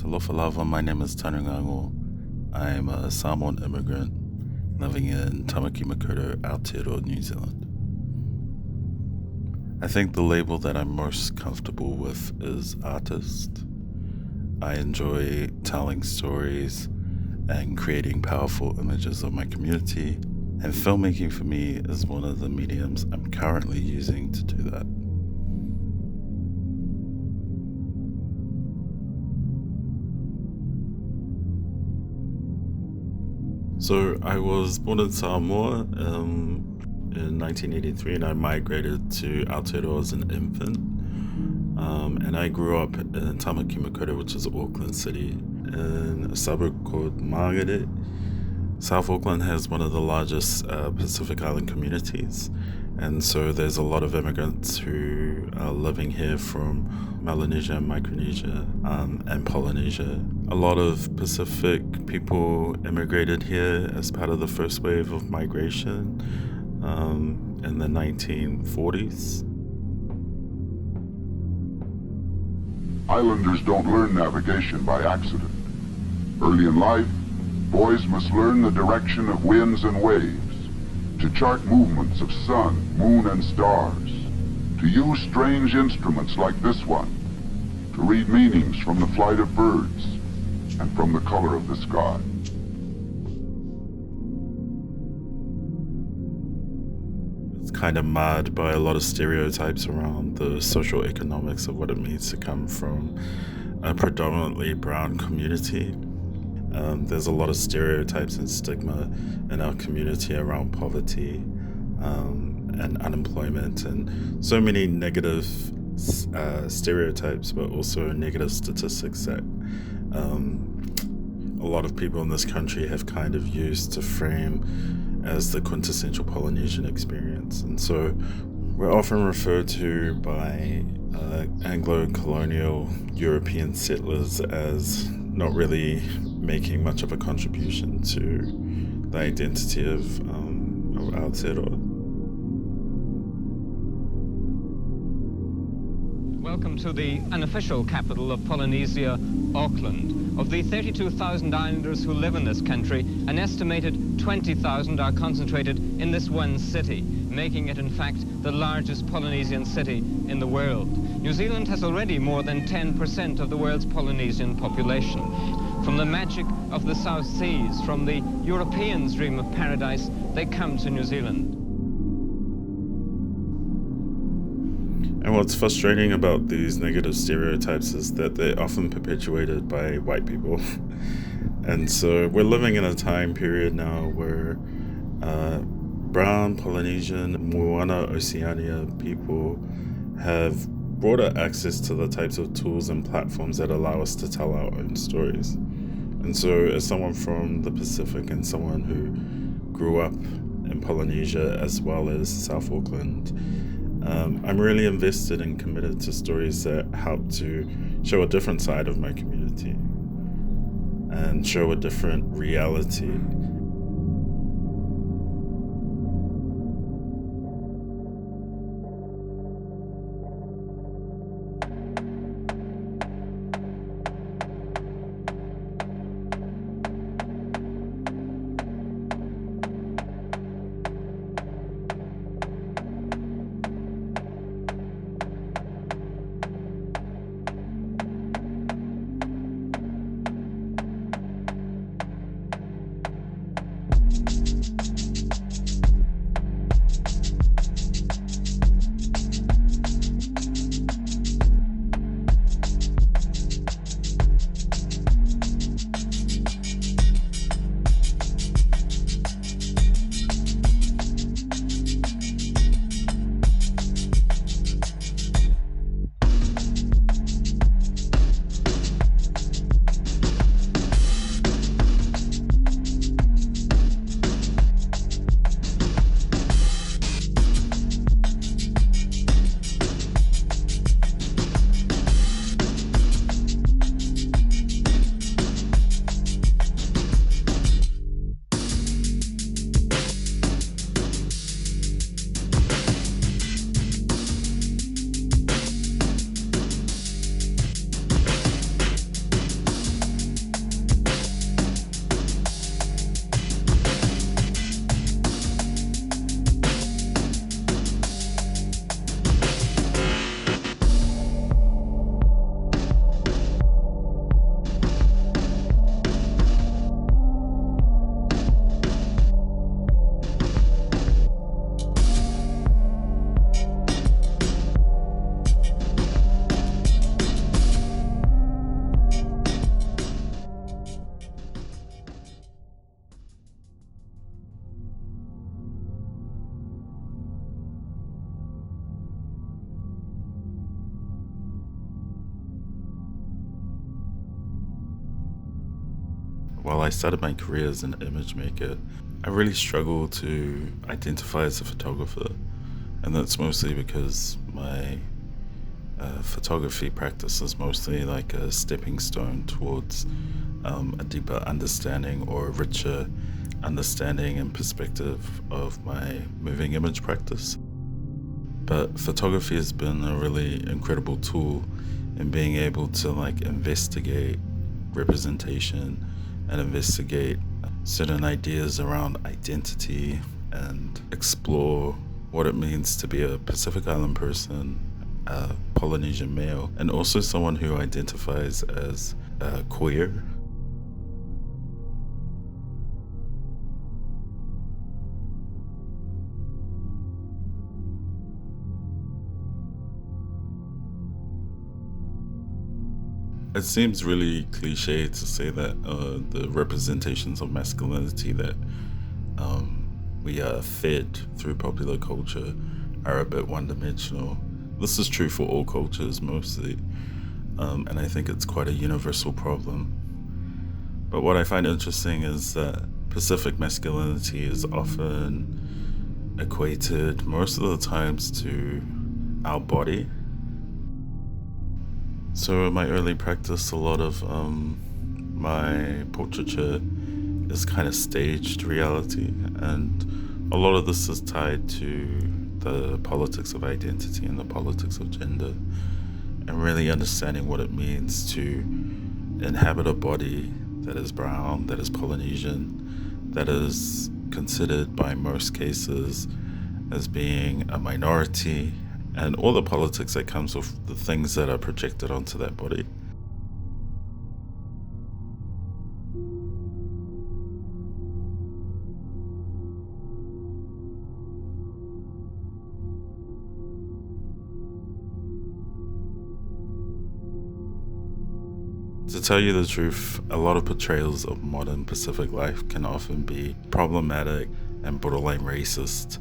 Talofa lava, my name is Tanu Gago. I'm a Samoan immigrant living in Tāmaki Makaurau, Aotearoa, New Zealand. I think the label that I'm most comfortable with is artist. I enjoy telling stories and creating powerful images of my community, and filmmaking for me is one of the mediums I'm currently using to do that. So I was born in Samoa in 1983, and I migrated to Aotearoa as an infant. And I grew up in Tāmaki Makaurau, which is Auckland City, in a suburb called Māngere. South Auckland has one of the largest Pacific Island communities, and so there's a lot of immigrants who are living here from Melanesia, Micronesia, and Polynesia. A lot of Pacific people immigrated here as part of the first wave of migration in the 1940s. Islanders don't learn navigation by accident. Early in life, boys must learn the direction of winds and waves, to chart movements of sun, moon, and stars, to use strange instruments like this one, to read meanings from the flight of birds and from the color of the sky. It's kind of marred by a lot of stereotypes around the social economics of what it means to come from a predominantly brown community. There's a lot of stereotypes and stigma in our community around poverty and unemployment, and so many negative stereotypes, but also negative statistics that a lot of people in this country have kind of used to frame as the quintessential Polynesian experience. And so we're often referred to by Anglo-colonial European settlers as not really making much of a contribution to the identity of Aotearoa. Welcome to the unofficial capital of Polynesia, Auckland. Of the 32,000 islanders who live in this country, an estimated 20,000 are concentrated in this one city, making it in fact the largest Polynesian city in the world. New Zealand has already more than 10% of the world's Polynesian population. From the magic of the South Seas, from the Europeans' dream of paradise, they come to New Zealand. And what's frustrating about these negative stereotypes is that they're often perpetuated by white people. And so we're living in a time period now where brown, Polynesian, Moana, Oceania people have broader access to the types of tools and platforms that allow us to tell our own stories. And so as someone from the Pacific and someone who grew up in Polynesia as well as South Auckland, I'm really invested and committed to stories that help to show a different side of my community and show a different reality. while I started my career as an image maker, I really struggled to identify as a photographer. And that's mostly because my photography practice is mostly like a stepping stone towards a deeper understanding or a richer understanding and perspective of my moving image practice. But photography has been a really incredible tool in being able to like investigate representation and investigate certain ideas around identity and explore what it means to be a Pacific Island person, a Polynesian male, and also someone who identifies as queer. It seems really cliche to say that the representations of masculinity that we are fed through popular culture are a bit one-dimensional. This is true for all cultures mostly, and I think it's quite a universal problem. But what I find interesting is that Pacific masculinity is often equated most of the times to our body. So in my early practice, a lot of my portraiture is kind of staged reality, and a lot of this is tied to the politics of identity and the politics of gender, and really understanding what it means to inhabit a body that is brown, that is Polynesian, that is considered by most cases as being a minority, and all the politics that comes with the things that are projected onto that body. To tell you the truth, a lot of portrayals of modern Pacific life can often be problematic and borderline racist.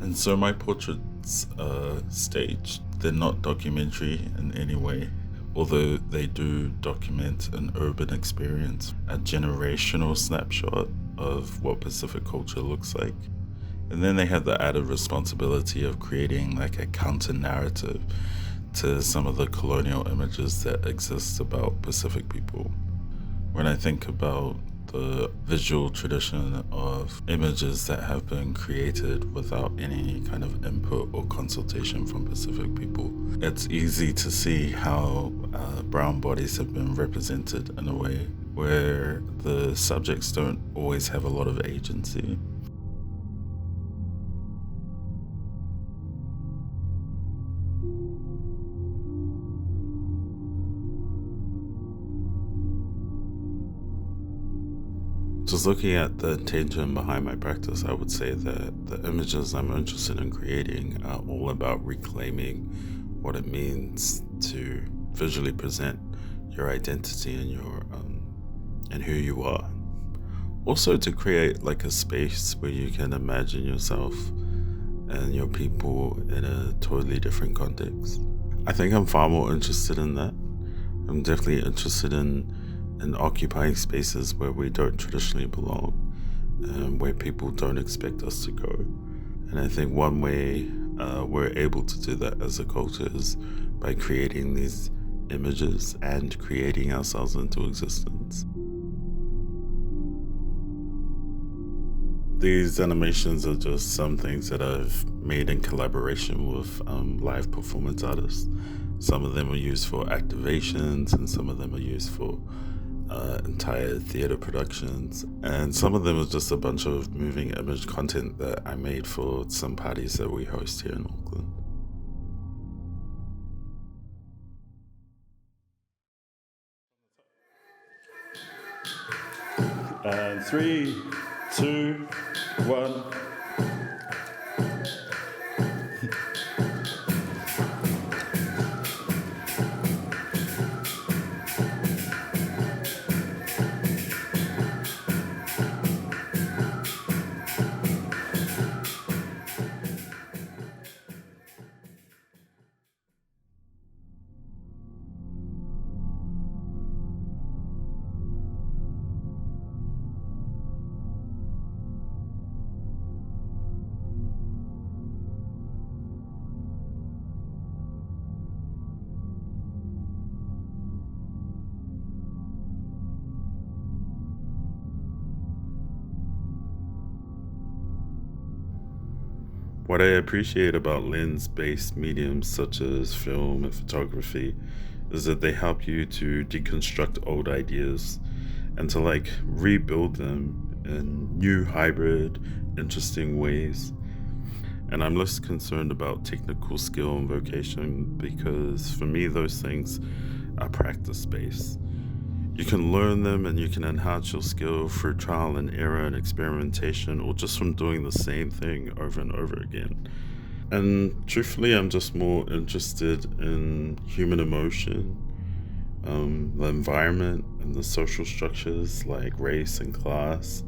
And so my portraits are staged. They're not documentary in any way, although they do document an urban experience, a generational snapshot of what Pacific culture looks like. And then they have the added responsibility of creating like a counter narrative to some of the colonial images that exist about Pacific people. When I think about the visual tradition of images that have been created without any kind of input or consultation from Pacific people, it's easy to see how brown bodies have been represented in a way where the subjects don't always have a lot of agency. Just looking at the intention behind my practice, I would say that the images I'm interested in creating are all about reclaiming what it means to visually present your identity and your and who you are. Also to create like a space where you can imagine yourself and your people in a totally different context. I think I'm far more interested in that. I'm definitely interested in occupying spaces where we don't traditionally belong, and where people don't expect us to go. And I think one way we're able to do that as a culture is by creating these images and creating ourselves into existence. These animations are just some things that I've made in collaboration with live performance artists. Some of them are used for activations, and some of them are used for entire theater productions, and some of them are just a bunch of moving image content that I made for some parties that we host here in Auckland. And 3, 2, 1. What I appreciate about lens-based mediums such as film and photography is that they help you to deconstruct old ideas and to rebuild them in new, hybrid, interesting ways. And I'm less concerned about technical skill and vocation because for me, those things are practice-based. You can learn them and you can enhance your skill through trial and error and experimentation, or just from doing the same thing over and over again. And truthfully, I'm just more interested in human emotion, the environment and the social structures like race and class.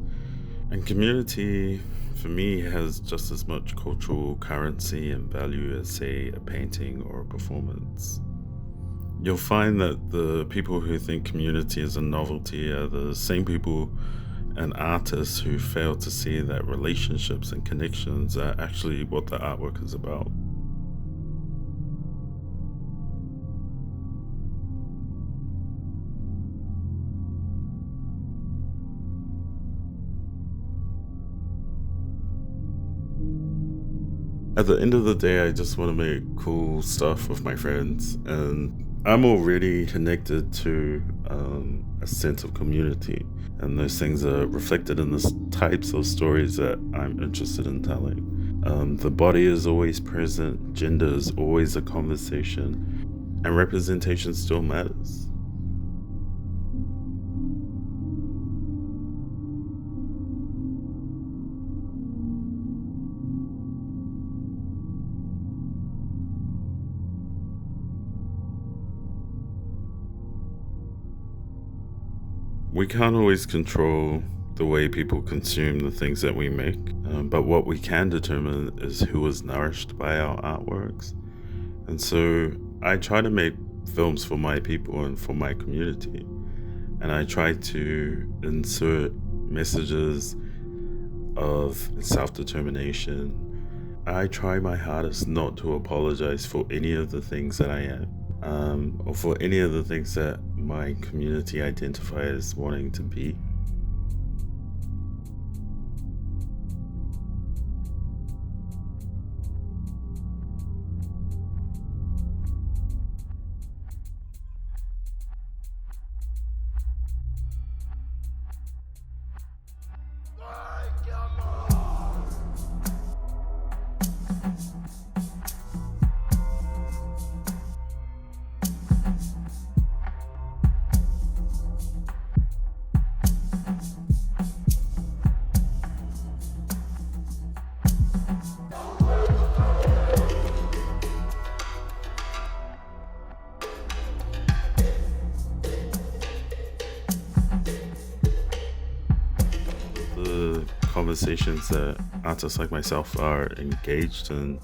And community, for me, has just as much cultural currency and value as, say, a painting or a performance. You'll find that the people who think community is a novelty are the same people and artists who fail to see that relationships and connections are actually what the artwork is about. At the end of the day, I just want to make cool stuff with my friends, and I'm already connected to a sense of community, and those things are reflected in the types of stories that I'm interested in telling. The body is always present, gender is always a conversation, and representation still matters. We can't always control the way people consume the things that we make, but what we can determine is who is nourished by our artworks. And so I try to make films for my people and for my community, and I try to insert messages of self-determination. I try my hardest not to apologize for any of the things that I am, or for any of the things that my community identifies as wanting to be. The conversations that artists like myself are engaged in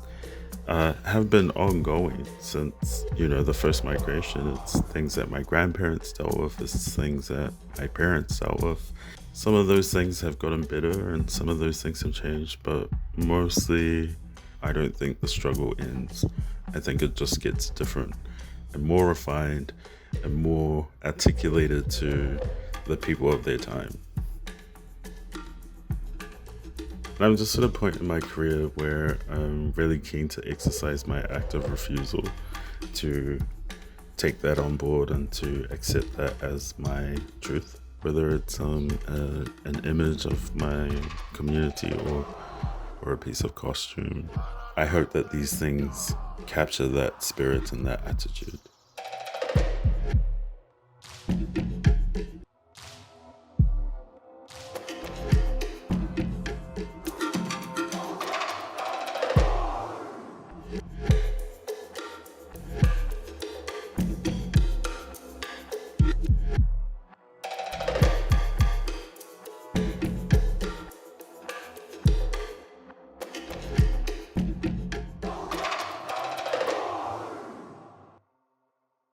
have been ongoing since, the first migration. It's things that my grandparents dealt with, it's things that my parents dealt with. Some of those things have gotten better and some of those things have changed, but mostly I don't think the struggle ends. I think it just gets different and more refined and more articulated to the people of their time. And I'm just at a point in my career where I'm really keen to exercise my active refusal to take that on board and to accept that as my truth, whether it's an image of my community or a piece of costume. I hope that these things capture that spirit and that attitude.